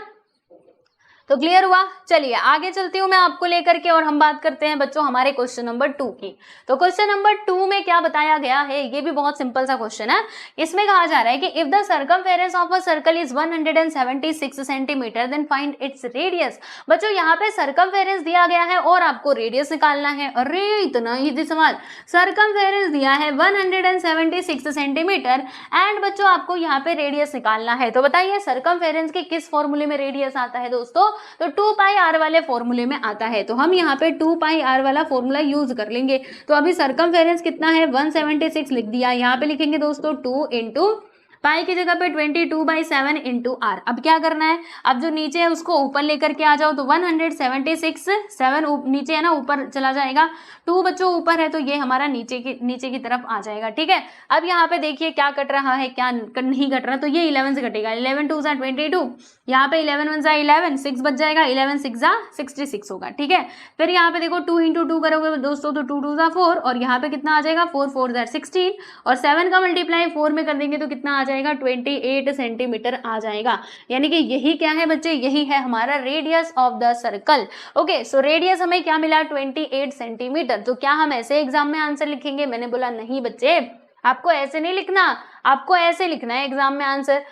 तो क्लियर हुआ? चलिए आगे चलती हूँ मैं आपको लेकर के, और हम बात करते हैं बच्चों हमारे क्वेश्चन नंबर 2 की। तो क्वेश्चन नंबर 2 में क्या बताया गया है, ये भी बहुत सिंपल सा क्वेश्चन है। इसमें कहा जा रहा है कि if the circumference of a circle is 176 centimetre then find its radius. बच्चों यहाँ पे सर्कमफेरेंस दिया गया है और आपको रेडियस निकालना है। अरे इतना इजी सवाल, सर्कमफेरेंस दिया है 176 सेंटीमीटर एंड बच्चों आपको यहाँ पे रेडियस निकालना है। तो बताइए सर्कमफेरेंस के किस फॉर्मूले में रेडियस आता है दोस्तों, तो 2πr वाले फॉर्मूले में आता है। तो हम यहाँ पे 2πr वाला फॉर्मूला यूज कर लेंगे। तो अभी सर्कमफेरेंस कितना है 176 लिख दिया, यहाँ पे लिखेंगे दोस्तों 2 × पाई की जगह पे 22/7 × r। अब क्या करना है, अब जो नीचे है उसको ऊपर लेकर के आ जाओ, तो 176 7 नीचे है ना, ऊपर चला जाएगा, 2 बच्चों ऊपर है तो ये हमारा नीचे की तरफ आ जाएगा। ठीक है, अब यहाँ पे देखिए क्या कट रहा है, क्या नहीं कट रहा, तो ये 11 से कटेगा, 11 2 22, यहाँ पे 11 1 11, 6 बच जाएगा, 11 6 66 होगा। ठीक है, फिर यहाँ पे देखो 2 × 2 करोगे दोस्तों, तो 2 2 4, और यहाँ पे कितना आ जाएगा 4 4 16, और 7 का मल्टीप्लाई 4 में कर देंगे तो कितना आ जाएगा 28 सेंटीमीटर आ जाएगा। यानी कि यही क्या है बच्चे, यही है हमारा radius of the circle. Okay, so radius हमें क्या मिला 28 सेंटीमीटर। तो क्या हम ऐसे एग्जाम में आंसर लिखेंगे, मैंने बोला नहीं बच्चे, आपको ऐसे नहीं लिखना, आपको ऐसे लिखना है एग्जाम में आंसर,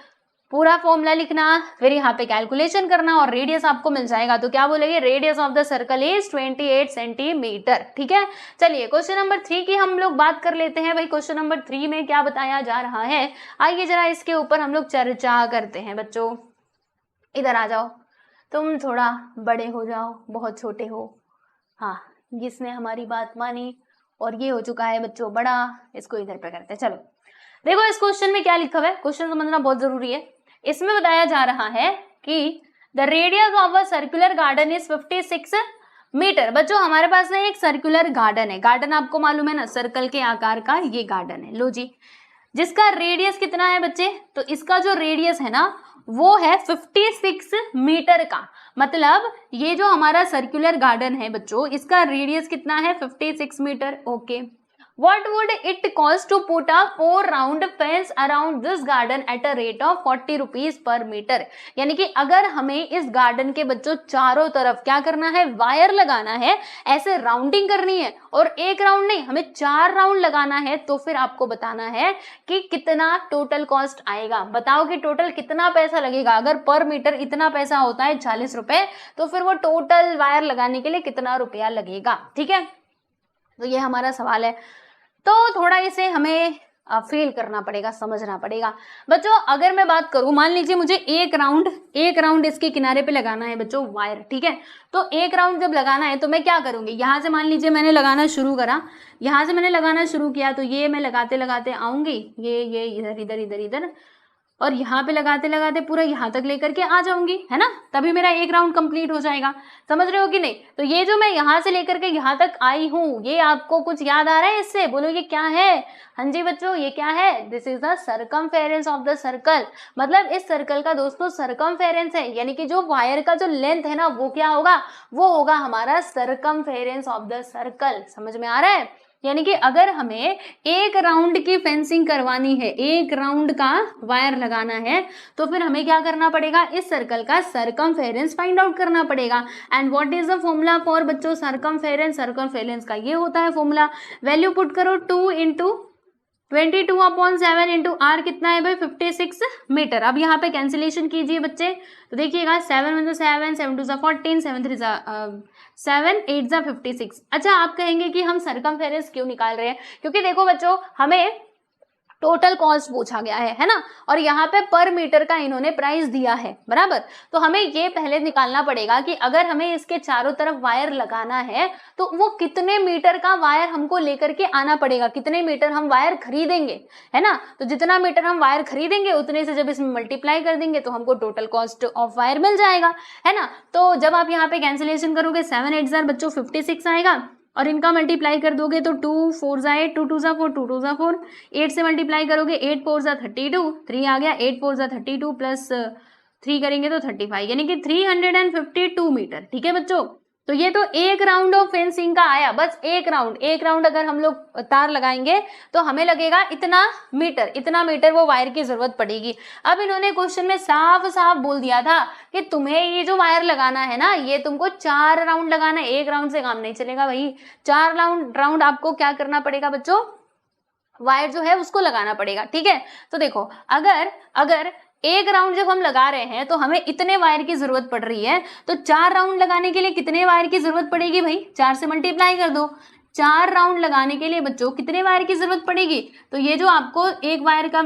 पूरा फॉर्मूला लिखना, फिर यहाँ पे कैलकुलेशन करना और रेडियस आपको मिल जाएगा। तो क्या बोलेंगे, radius of the circle is 28 centimetre. ठीक है, चलिए क्वेश्चन नंबर 3 की हम लोग बात कर लेते हैं। भाई क्वेश्चन नंबर 3 में क्या बताया जा रहा है, आइए जरा इसके ऊपर हम लोग चर्चा करते हैं। बच्चों इधर आ जाओ, तुम थोड़ा बड़े हो जाओ, बहुत छोटे हो। हाँ, जिसने हमारी बात मानी और ये हो चुका है बच्चों बड़ा, इसको इधर पे करते हैं। चलो देखो इस क्वेश्चन में क्या लिखा हुआ है, क्वेश्चन समझना बहुत जरूरी है। इसमें बताया जा रहा है कि the radius of a circular garden is 56 metre. बच्चों हमारे पास ना एक सर्कुलर गार्डन है, गार्डन आपको मालूम है ना, सर्कल के आकार का ये गार्डन है। लो जी, जिसका रेडियस कितना है बच्चे, तो इसका जो रेडियस है ना वो है 56 मीटर का। मतलब ये जो हमारा सर्कुलर गार्डन है बच्चों, इसका रेडियस कितना है 56 metre. Okay, What would it cost to put a 4 round fence around this garden at a rate of 40 rupees per meter? यानी कि अगर हमें इस गार्डन के बच्चों चारों तरफ क्या करना है, वायर लगाना है, ऐसे राउंडिंग करनी है, और एक राउंड नहीं, हमें 4 राउंड लगाना है, तो फिर आपको बताना है कि कितना टोटल कॉस्ट आएगा। बताओ कि टोटल कितना पैसा लगेगा। अगर पर मीटर इतना पैसा होता है 40 रुपए, तो फिर वो टोटल वायर लगाने के लिए कितना रुपया लगेगा। ठीक है, तो ये हमारा सवाल है। तो थोड़ा इसे हमें फील करना पड़ेगा, समझना पड़ेगा। बच्चों अगर मैं बात करूं, मान लीजिए मुझे एक राउंड इसके किनारे पे लगाना है बच्चों वायर। ठीक है, तो एक राउंड जब लगाना है तो मैं क्या करूंगी, यहाँ से मान लीजिए मैंने लगाना शुरू करा, यहाँ से मैंने लगाना शुरू किया, तो ये मैं लगाते लगाते आऊंगी, ये इधर इधर इधर इधर, और यहाँ पे लगाते लगाते पूरा यहाँ तक लेकर के आ जाऊंगी, है ना, तभी मेरा एक राउंड कंप्लीट हो जाएगा। समझ रहे हो कि नहीं? तो ये जो मैं यहाँ से लेकर के यहाँ तक आई हूँ, ये आपको कुछ याद आ रहा है इससे? बोलो ये क्या है? हाँ जी बच्चों, ये क्या है? This is the circumference of the circle. मतलब इस सर्कल का दोस्तों सर्कमफेरेंस है, यानी कि जो वायर का जो लेंथ है ना वो क्या होगा, वो होगा हमारा सर्कमफेरेंस ऑफ द सर्कल। समझ में आ रहा है? यानी कि अगर हमें एक राउंड की फेंसिंग करवानी है, एक राउंड का वायर लगाना है, तो फिर हमें क्या करना पड़ेगा, इस सर्कल का सर्कमफेरेंस फाइंड आउट करना पड़ेगा। And what is the formula for बच्चों सर्कमफेरेंस? सर्कमफेरेंस का ये होता है फॉर्मूला, वैल्यू पुट करो 2 इंटू 22/7 इंटू आर कितना है भाई 56 मीटर। अब यहाँ पे कैंसिलेशन कीजिए बच्चे, तो देखिएगा 7 1 7 7 2 14 7 3 7 8 56। अच्छा आप कहेंगे कि हम सर्कमफेरेंस क्यों निकाल रहे हैं? क्योंकि देखो बच्चों हमें टोटल कॉस्ट पूछा गया है ना, और यहाँ पे पर मीटर का इन्होंने प्राइस दिया है, बराबर। तो हमें ये पहले निकालना पड़ेगा कि अगर हमें इसके चारों तरफ वायर लगाना है तो वो कितने मीटर का वायर हमको लेकर के आना पड़ेगा, कितने मीटर हम वायर खरीदेंगे, है ना। तो जितना मीटर हम वायर खरीदेंगे उतने से जब इसमें मल्टीप्लाई कर देंगे तो हमको टोटल कॉस्ट ऑफ वायर मिल जाएगा, है ना। तो जब आप यहाँ पे कैंसिलेशन करोगे 7 8 बच्चों 56 आएगा, और इनका मल्टीप्लाई कर दोगे तो 2 4 जा 8, 2 2 जा 4, 2 2 जा 4, 8 से मल्टीप्लाई करोगे 8 4 जा 32, 3 आ गया, 8 4 जा 32 प्लस 3 करेंगे तो 35, यानी कि 352 मीटर। ठीक है बच्चों, तो ये तो एक राउंड ऑफ फेंसिंग का आया, बस एक राउंड अगर हम लोग तार लगाएंगे तो हमें लगेगा इतना मीटर वो वायर की जरूरत पड़ेगी। अब इन्होंने क्वेश्चन में साफ साफ बोल दिया था कि तुम्हें ये जो वायर लगाना है ना, ये तुमको 4 राउंड लगाना है, एक राउंड से काम नहीं चलेगा भाई। 4 राउंड आपको क्या करना पड़ेगा बच्चों, वायर जो है उसको लगाना पड़ेगा। ठीक है, तो देखो अगर एक राउंड जब हम लगा रहे हैं तो हमें इतने वायर की जरूरत पड़ रही है, तो 4 राउंड लगाने के लिए कितने वायर की जरूरत पड़ेगी भाई, 4 से मल्टीप्लाई कर दो। 4 राउंड लगाने के लिए बच्चों कितने वायर की जरूरत पड़ेगी, तो ये जो आपको एक वायर का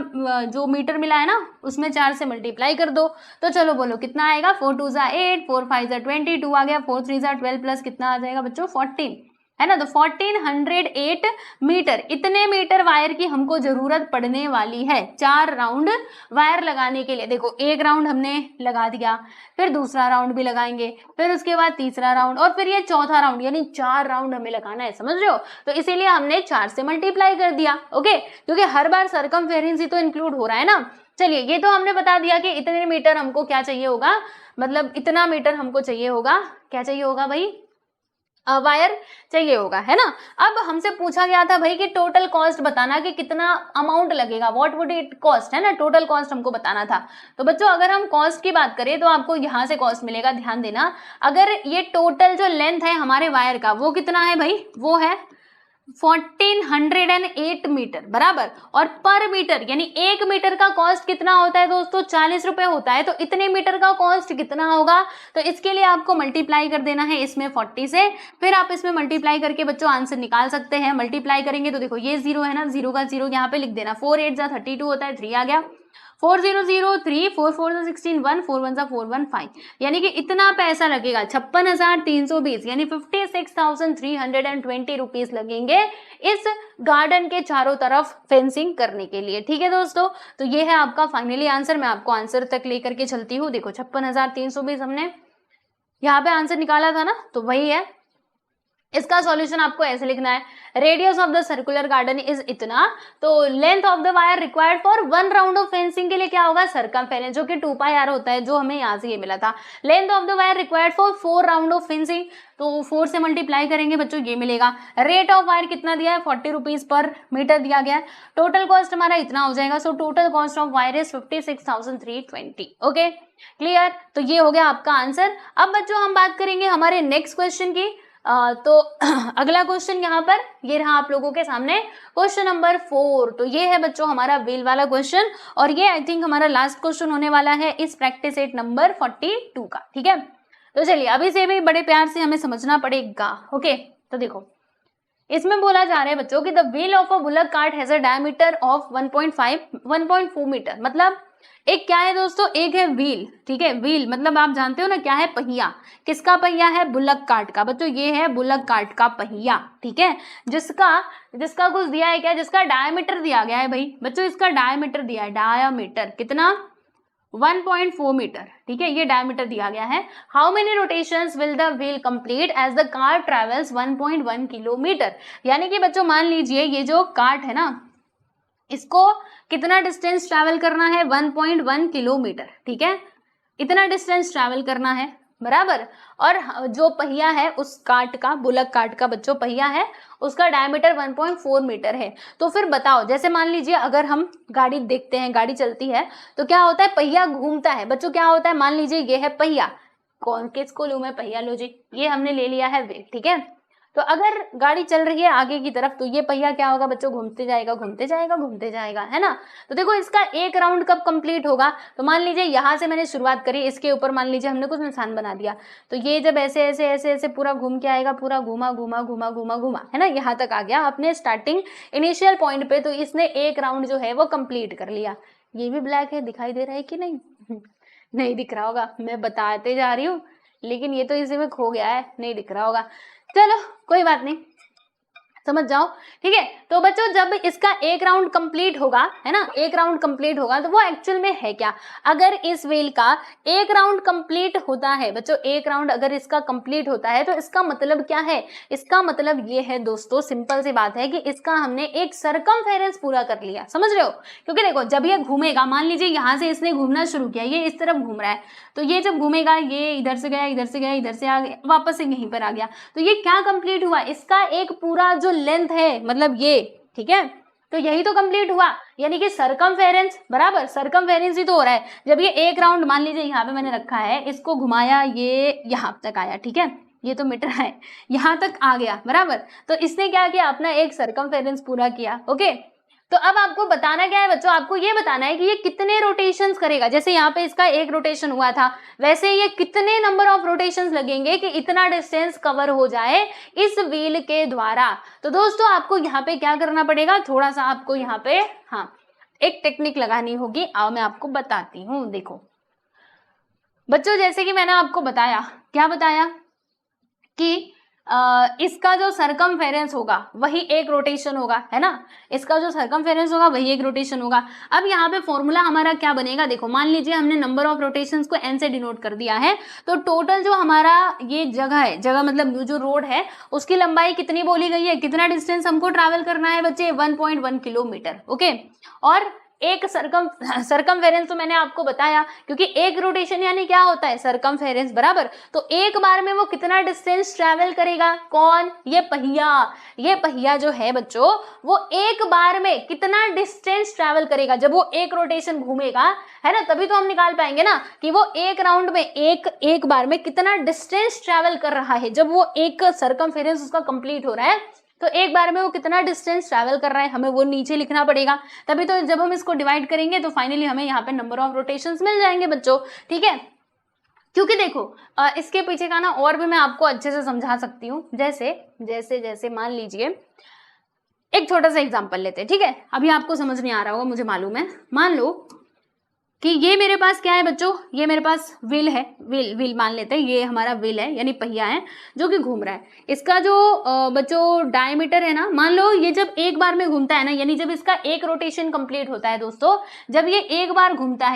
जो मीटर मिला है ना उसमें 4 से मल्टीप्लाई कर दो। तो चलो बोलो कितना आएगा, 4 2 जा 8, 4 5 जा 22 आ गया, 4 3 जा 12 प्लस कितना आ जाएगा बच्चों 14, है ना। तो 1408 मीटर, इतने मीटर वायर की हमको जरूरत पड़ने वाली है 4 राउंड वायर लगाने के लिए। देखो एक राउंड हमने लगा दिया, फिर दूसरा राउंड भी लगाएंगे, फिर उसके बाद तीसरा राउंड, और फिर ये चौथा राउंड, यानी 4 राउंड हमें लगाना है। समझ रहे हो? तो इसीलिए हमने 4 से मल्टीप्लाई कर दिया। ओके, क्योंकि हर बार सर्कमफेरेंस ही तो इंक्लूड हो रहा है ना। चलिए ये तो हमने बता दिया कि इतने मीटर हमको क्या चाहिए होगा, मतलब इतना मीटर हमको चाहिए होगा, क्या चाहिए होगा भाई, वायर चाहिए होगा, है ना। अब हमसे पूछा गया था भाई कि टोटल कॉस्ट बताना कि कितना अमाउंट लगेगा, व्हाट वुड इट कॉस्ट, है ना, टोटल कॉस्ट हमको बताना था। तो बच्चों अगर हम कॉस्ट की बात करें तो आपको यहाँ से कॉस्ट मिलेगा, ध्यान देना। अगर ये टोटल जो लेंथ है हमारे वायर का वो कितना है भाई, वो है 1408 मीटर, बराबर। और पर मीटर यानी एक मीटर का कॉस्ट कितना होता है दोस्तों, 40 रुपए होता है। तो इतने मीटर का कॉस्ट कितना होगा, तो इसके लिए आपको मल्टीप्लाई कर देना है इसमें 40 से, फिर आप इसमें मल्टीप्लाई करके बच्चों आंसर निकाल सकते हैं। मल्टीप्लाई करेंगे तो देखो ये 0 है ना, 0 का 0 यहाँ पे लिख देना, 4 8 जा 32 होता है, 3 आ गया, 4 0 0 3, 4 4 जा 16, 1 4 1 जा 4 1 5, यानी कि इतना पैसा लगेगा 56,320, यानी 56,320 रुपीज लगेंगे इस गार्डन के चारों तरफ फेंसिंग करने के लिए। ठीक है दोस्तों, तो ये है आपका फाइनली आंसर। मैं आपको आंसर तक लेकर के चलती हूँ। देखो 56,320 हमने यहाँ पे आंसर निकाला था ना, तो वही है इसका सॉल्यूशन आपको ऐसे लिखना है, radius of the circular garden is इतना, तो length of the wire required for 1 round of fencing के लिए क्या होगा, सरकमफेरेंस, जो कि 2 पाई आर होता है, जो हमें यहाँ से ये मिला था। Length of the wire required for 4 round of fencing, तो 4 से मल्टीप्लाई करेंगे बच्चों, ये मिलेगा। रेट ऑफ वायर कितना दिया है, 40 रुपीज पर मीटर दिया गया है। टोटल कॉस्ट हमारा इतना हो जाएगा, so total cost of wire is 56,320। Okay clear, तो ये हो गया आपका आंसर। अब बच्चों हम बात करेंगे हमारे नेक्स्ट क्वेश्चन की। तो अगला क्वेश्चन यहाँ पर ये रहा आप लोगों के सामने, क्वेश्चन नंबर 4। तो ये है बच्चों हमारा व्हील वाला क्वेश्चन, और ये आई थिंक हमारा लास्ट क्वेश्चन होने वाला है इस प्रैक्टिस सेट नंबर 42 का। ठीक है, तो चलिए अभी से भी बड़े प्यार से हमें समझना पड़ेगा। ओके, तो देखो इसमें बोला जा रहा है बच्चों कि the wheel of a bullock cart has a diameter of 1.4 metre. मतलब एक क्या है दोस्तों, एक है व्हील, ठीक है, व्हील मतलब आप जानते हो ना क्या है, पहिया। किसका पहिया है, बुलक कार्ट का। बच्चों ये है बुलक कार्ट का पहिया, ठीक है, जिसका कुछ दिया है क्या, जिसका डायमीटर दिया गया है भाई। बच्चों इसका डायमीटर दिया है, डायमीटर कितना, 1.4 मीटर, ठीक है, ये डायमीटर दिया गया है। How many rotations will the wheel complete as the car travels 1.1 kilometre. यानी कि बच्चों मान लीजिए ये जो कार्ट है ना, इसको कितना डिस्टेंस ट्रैवल करना है, 1.1 किलोमीटर, ठीक है, इतना डिस्टेंस ट्रैवल करना है बराबर। और जो पहिया है उस कार्ट का, बुलक कार्ट का बच्चों पहिया है, उसका डायमीटर 1.4 मीटर है। तो फिर बताओ, जैसे मान लीजिए अगर हम गाड़ी देखते हैं, गाड़ी चलती है तो क्या होता है, पहिया घूमता है बच्चों। क्या होता है, मान लीजिए ये है पहिया, कौन किसको लूं मैं, पहिया लो जी, ये हमने ले लिया है वेट, ठीक है। तो अगर गाड़ी चल रही है आगे की तरफ, तो ये पहिया क्या होगा बच्चों, घूमते जाएगा घूमते जाएगा घूमते जाएगा, है ना। तो देखो इसका एक राउंड कब कंप्लीट होगा, तो मान लीजिए यहाँ से मैंने शुरुआत करी, इसके ऊपर मान लीजिए हमने कुछ निशान बना दिया, तो ये जब ऐसे ऐसे ऐसे ऐसे पूरा घूम के आएगा, पूरा घूमा घूमा घूमा घूमा घूमा, है ना, यहाँ तक आ गया अपने स्टार्टिंग इनिशियल पॉइंट पे, तो इसने एक राउंड जो है वो कंप्लीट कर लिया। ये भी ब्लैक है, दिखाई दे रहा है कि नहीं नहीं दिख रहा होगा, मैं बताते जा रही हूँ, लेकिन ये तो इसी में खो गया है, नहीं दिख रहा होगा। चलो कोई बात नहीं, समझ जाओ, ठीक है। तो बच्चों जब इसका एक राउंड कंप्लीट होगा, है ना, एक राउंड कंप्लीट होगा, तो वो एक्चुअल में है क्या, अगर इस व्हील का एक राउंड कंप्लीट होता है बच्चों, एक राउंड अगर इसका कंप्लीट होता है, तो इसका मतलब क्या है, इसका मतलब ये है दोस्तों, सिंपल सी बात है कि इसका हमने एक सरकमफेरेंस पूरा कर लिया, समझ रहे हो। क्योंकि देखो जब ये घूमेगा, मान लीजिए यहाँ से इसने घूमना शुरू किया, ये इस तरफ घूम रहा है, तो ये जब घूमेगा, ये इधर से गया इधर से गया इधर से आ गया, वापस से यहीं पर आ गया, तो ये क्या कंप्लीट हुआ, इसका एक पूरा जो लेंथ है, मतलब ये, ठीक है, तो यही तो कंप्लीट हुआ, यानी कि सरकमफेरेंस बराबर, सरकमफेरेंस ही तो हो रहा है। जब ये एक राउंड मान लीजिए यहाँ पे मैंने रखा है, इसको घुमाया, ये यहाँ तक आया, ठीक है, ये तो मीटर है, यहाँ तक आ गया बराबर, तो इसने क्या किया, अपना एक सरकमफेरेंस पूरा किया। ओके, तो अब आपको बताना क्या है बच्चों, आपको ये बताना है कि ये कितने रोटेशंस करेगा। जैसे यहाँ पे इसका एक रोटेशन हुआ था, वैसे ये कितने नंबर ऑफ रोटेशंस लगेंगे कि इतना डिस्टेंस कवर हो जाए इस व्हील के द्वारा। तो दोस्तों आपको यहाँ पे क्या करना पड़ेगा, थोड़ा सा आपको यहाँ पे हाँ एक टेक्निक लगानी होगी, आओ मैं आपको बताती हूँ। देखो बच्चों, जैसे कि मैंने आपको बताया, क्या बताया कि इसका जो सरकमफेरेंस होगा वही एक रोटेशन होगा, है ना, इसका जो सरकमफेरेंस होगा वही एक रोटेशन होगा। अब यहाँ पे फॉर्मूला हमारा क्या बनेगा, देखो मान लीजिए हमने नंबर ऑफ रोटेशंस को n से डिनोट कर दिया है, तो टोटल जो हमारा ये जगह है, जगह मतलब जो रोड है, उसकी लंबाई कितनी बोली गई है, कितना डिस्टेंस हमको ट्रैवल करना है बच्चे, 1.1 किलोमीटर। ओके, और एक सरकमफेरेंस तो मैंने आपको बताया, क्योंकि एक रोटेशन यानी क्या होता है, सरकमफेरेंस बराबर, तो एक बार में वो कितना डिस्टेंस ट्रैवल करेगा, कौन, ये पहिया, ये पहिया जो है बच्चों, वो एक बार में कितना डिस्टेंस ट्रैवल करेगा, जब वो एक रोटेशन घूमेगा, है ना, तभी तो हम निकाल पाएंगे ना कि वो एक राउंड में एक बार में कितना डिस्टेंस ट्रैवल कर रहा है, जब वो एक सरकमफेरेंस उसका कंप्लीट हो रहा है, तो एक बार में वो कितना डिस्टेंस ट्रैवल कर रहा है, हमें वो नीचे लिखना पड़ेगा, तभी तो जब हम इसको डिवाइड करेंगे तो फाइनली हमें यहाँ पे नंबर ऑफ रोटेशंस मिल जाएंगे बच्चों, ठीक है। क्योंकि देखो इसके पीछे का ना और भी मैं आपको अच्छे से समझा सकती हूँ। जैसे मान लीजिए एक छोटा सा एग्जांपल लेते हैं, ठीक है, अभी आपको समझ नहीं आ रहा होगा मुझे मालूम है। मान लो कि ये मेरे पास क्या है बच्चों, ये मेरे पास व्हील है, व्हील मान लेते हैं, ये हमारा व्हील है यानी पहिया है जो कि घूम रहा है। इसका जो बच्चों डायमीटर है ना, मान लो ये जब एक बार में घूमता है ना, यानी जब इसका एक रोटेशन कंप्लीट होता है दोस्तों, जब ये एक बार घूमता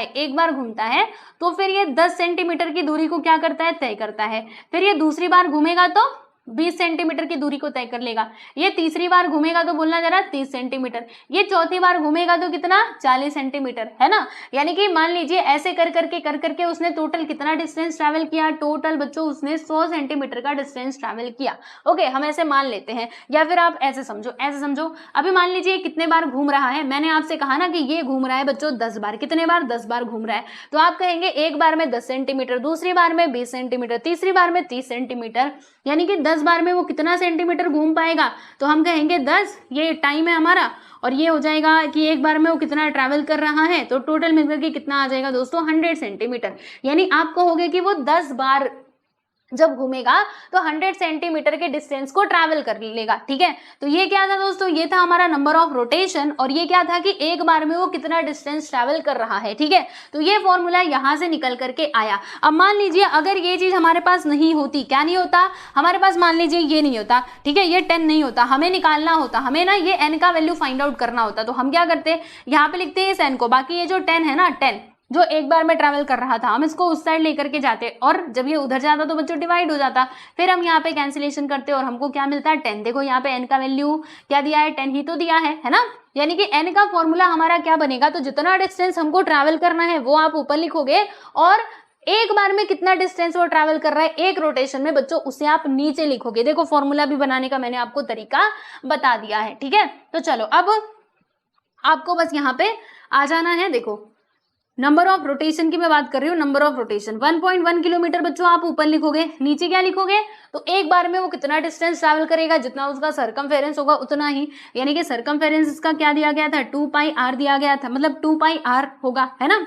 है तो फिर ये 10 सेंटीमीटर की दूरी को क्या करता है, तय करता है। फिर ये दूसरी बार घूमेगा तो 20 सेंटीमीटर की दूरी को तय कर लेगा। ये तीसरी बार घूमेगा तो बोलना जरा 30 सेंटीमीटर, ये चौथी बार घूमेगा तो कितना 40 सेंटीमीटर, है ना। यानी कि मान लीजिए ऐसे कर करके उसने टोटल कितना डिस्टेंस ट्रैवल किया, टोटल बच्चों उसने 100 सेंटीमीटर का डिस्टेंस ट्रैवल किया। ओके, हम ऐसे मान लेते हैं, या फिर आप ऐसे समझो। अभी मान लीजिए कितने बार घूम रहा है, मैंने आपसे कहा ना कि ये घूम रहा है बच्चों 10 बार, कितने बार 10 बार घूम रहा है, तो आप कहेंगे एक बार में 10 सेंटीमीटर, दूसरी बार में 20 सेंटीमीटर, तीसरी बार में 30 सेंटीमीटर, यानी कि 10 बार में वो कितना सेंटीमीटर घूम पाएगा, तो हम कहेंगे 10, ये टाइम है हमारा, और ये हो जाएगा कि एक बार में वो कितना ट्रैवल कर रहा है, तो टोटल मिलकर के कितना आ जाएगा दोस्तों 100 सेंटीमीटर। यानी आप कहोगे कि वो 10 बार जब घूमेगा तो 100 सेंटीमीटर के डिस्टेंस को ट्रैवल कर लेगा। ठीक है, तो ये क्या था दोस्तों, ये था हमारा नंबर ऑफ रोटेशन, और ये क्या था कि एक बार में वो कितना डिस्टेंस ट्रैवल कर रहा है। ठीक है, तो ये फॉर्मूला यहां से निकल करके आया। अब मान लीजिए अगर ये चीज हमारे पास नहीं होती, क्या नहीं होता हमारे पास, मान लीजिए ये नहीं होता, ठीक है, ये 10 नहीं होता, हमें निकालना होता, हमें ना ये n का वैल्यू फाइंड आउट करना होता, तो हम क्या करते, यहाँ पे लिखते हैं इस n को, बाकी ये जो 10 है ना, 10 जो एक बार में ट्रैवल कर रहा था, हम इसको उस साइड लेकर के जाते, और जब ये उधर जाता तो बच्चों डिवाइड हो जाता, फिर हम यहाँ पे कैंसिलेशन करते और हमको क्या मिलता है 10। देखो यहाँ पे n का वैल्यू क्या दिया है, 10 ही तो दिया है ना। यानी कि n का फॉर्मूला हमारा क्या बनेगा, तो जितना डिस्टेंस हमको ट्रैवल करना है वो आप ऊपर लिखोगे, और एक बार में कितना डिस्टेंस वो ट्रैवल कर रहा है एक रोटेशन में बच्चों, उसे आप नीचे लिखोगे। देखो फॉर्मूला भी बनाने का मैंने आपको तरीका बता दिया है। ठीक है, तो चलो अब आपको बस यहाँ पे आ जाना है। देखो नंबर ऑफ रोटेशन की मैं बात कर रही हूँ, नंबर ऑफ रोटेशन 1.1 किलोमीटर बच्चों आप ऊपर लिखोगे, नीचे क्या लिखोगे, तो एक बार में वो कितना डिस्टेंस ट्रैवल करेगा, जितना उसका सरकमफेरेंस होगा उतना ही, यानी कि सरकमफेरेंस इसका क्या दिया गया था 2πr दिया गया था, मतलब 2πr होगा, है ना।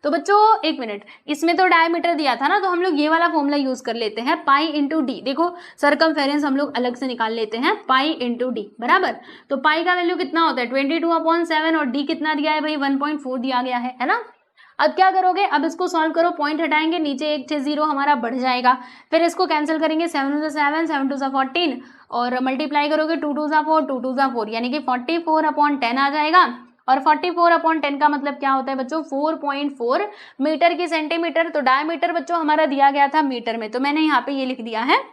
तो बच्चों एक मिनट, इसमें तो डायमीटर दिया था ना, तो हम लोग ये वाला फॉर्मूला यूज कर लेते हैं, पाई इंटू डी। देखो सरकमफेरेंस हम लोग अलग से निकाल लेते हैं, पाई इंटू डी बराबर, तो पाई का वैल्यू कितना होता है 22/7, और डी कितना दिया है भाई 1.4 दिया गया है ना। अब क्या करोगे, अब इसको सॉल्व करो, पॉइंट हटाएंगे, नीचे एक 0 हमारा बढ़ जाएगा, फिर इसको कैंसिल करेंगे, 7 × 7 7 × 14, और मल्टीप्लाई करोगे 2 × 4 2 × 4, यानी कि 44/10 आ जाएगा, और 44/10 का मतलब क्या होता है बच्चों 4.4 मीटर की सेंटीमीटर। तो डायमीटर बच्चों हमारा दिया गया था मीटर में, तो मैंने यहाँ पे ये लिख दिया है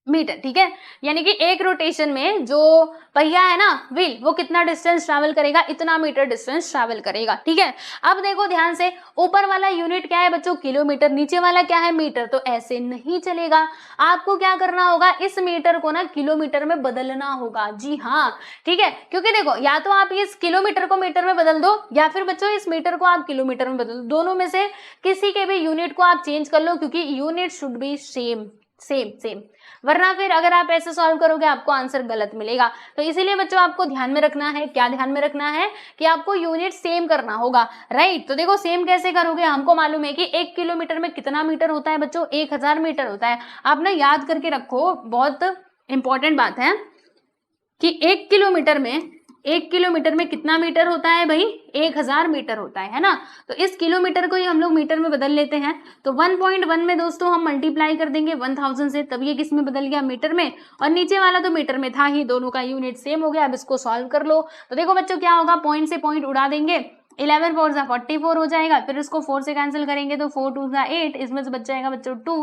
मीटर। ठीक है, यानी कि एक रोटेशन में जो पहिया है ना व्हील, वो कितना डिस्टेंस ट्रैवल करेगा, इतना मीटर डिस्टेंस ट्रैवल करेगा। ठीक है, अब देखो ध्यान से, ऊपर वाला यूनिट क्या है बच्चों किलोमीटर, नीचे वाला क्या है मीटर, तो ऐसे नहीं चलेगा, आपको क्या करना होगा, इस मीटर को ना किलोमीटर में बदलना होगा। जी हाँ, ठीक है, क्योंकि देखो या तो आप इस किलोमीटर को मीटर में बदल दो, या फिर बच्चों इस मीटर को आप किलोमीटर में बदल दो, दोनों में से किसी के भी यूनिट को आप चेंज कर लो, क्योंकि यूनिट शुड बी सेम, वरना फिर अगर आप ऐसे सॉल्व करोगे आपको आंसर गलत मिलेगा। तो इसीलिए बच्चों आपको ध्यान में रखना है, क्या ध्यान में रखना है कि आपको यूनिट सेम करना होगा, राइट। तो देखो सेम कैसे करोगे, हमको मालूम है कि 1 किलोमीटर में कितना मीटर होता है बच्चों 1000 मीटर होता है। आप ना याद करके रखो, बहुत इंपॉर्टेंट बात है कि 1 किलोमीटर में कितना मीटर होता है भाई 1000 मीटर होता है ना। तो इस किलोमीटर को ही हम लोग मीटर में बदल लेते हैं, तो 1.1 में दोस्तों हम मल्टीप्लाई कर देंगे 1000 से, तब ये किस में बदल गया मीटर में, और नीचे वाला तो मीटर में था ही, दोनों का यूनिट सेम हो गया। अब इसको सॉल्व कर लो, तो देखो बच्चों क्या होगा, पॉइंट से पॉइंट उड़ा देंगे, 11 4 44 हो जाएगा, फिर इसको 4 से कैंसिल करेंगे तो 4 2 8, इसमें से बच जाएगा बच्चों 2,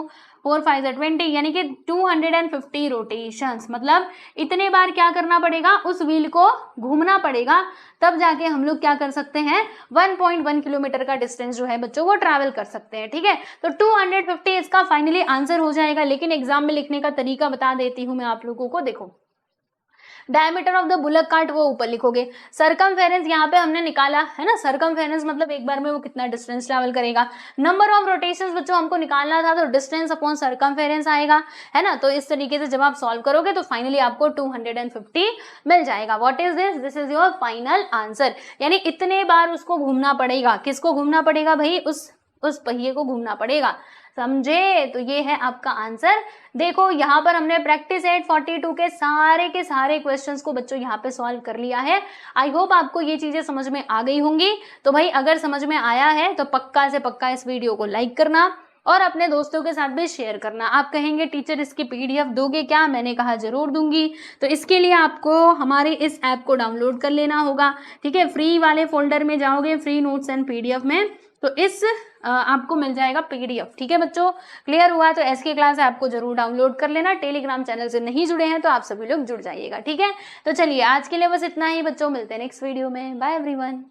4 5 20, यानी कि 250 रोटेशंस, मतलब इतने बार क्या करना पड़ेगा, उस व्हील को घूमना पड़ेगा, तब जाके हम लोग क्या कर सकते हैं 1.1 किलोमीटर का डिस्टेंस जो है बच्चों वो ट्रैवल कर सकते हैं। ठीक है, तो 250 इसका फाइनली आंसर हो जाएगा, लेकिन एग्जाम में लिखने का तरीका बता देती हूँ मैं आप लोगों को। देखो diameter of the bullock cart वो ऊपर लिखोगे, सरकमफेरेंस यहाँ पे हमने निकाला है ना, सरकमफेरेंस मतलब एक बार में वो कितना डिस्टेंस ट्रैवल करेगा। नंबर ऑफ रोटेशंस बच्चों हमको निकालना था, तो डिस्टेंस अपॉन सरकमफेरेंस आएगा, है ना। तो इस तरीके से जब आप सॉल्व करोगे तो फाइनली आपको 250 मिल जाएगा। What is this, this is your final answer, यानी इतने बार उसको घूमना पड़ेगा, किसको घूमना पड़ेगा भाई, उस पहिए को घूमना पड़ेगा, समझे। तो ये है आपका आंसर। देखो यहाँ पर हमने प्रैक्टिस 842 के सारे क्वेश्चंस को बच्चों यहाँ पे सॉल्व कर लिया है। आई होप आपको ये चीजें समझ में आ गई होंगी। तो भाई अगर समझ में आया है तो पक्का से पक्का इस वीडियो को लाइक करना और अपने दोस्तों के साथ भी शेयर करना। आप कहेंगे टीचर इसकी PDF दोगे क्या, मैंने कहा जरूर दूंगी। तो इसके लिए आपको हमारे इस ऐप को डाउनलोड कर लेना होगा, ठीक है। फ्री वाले फोल्डर में जाओगे, फ्री नोट्स एंड PDF में, तो इस आपको मिल जाएगा PDF। ठीक है बच्चों, क्लियर हुआ? तो SK क्लास ऐप को जरूर डाउनलोड कर लेना। टेलीग्राम चैनल से नहीं जुड़े हैं तो आप सभी लोग जुड़ जाइएगा। ठीक है, तो चलिए आज के लिए बस इतना ही बच्चों, मिलते हैं नेक्स्ट वीडियो में। Bye everyone.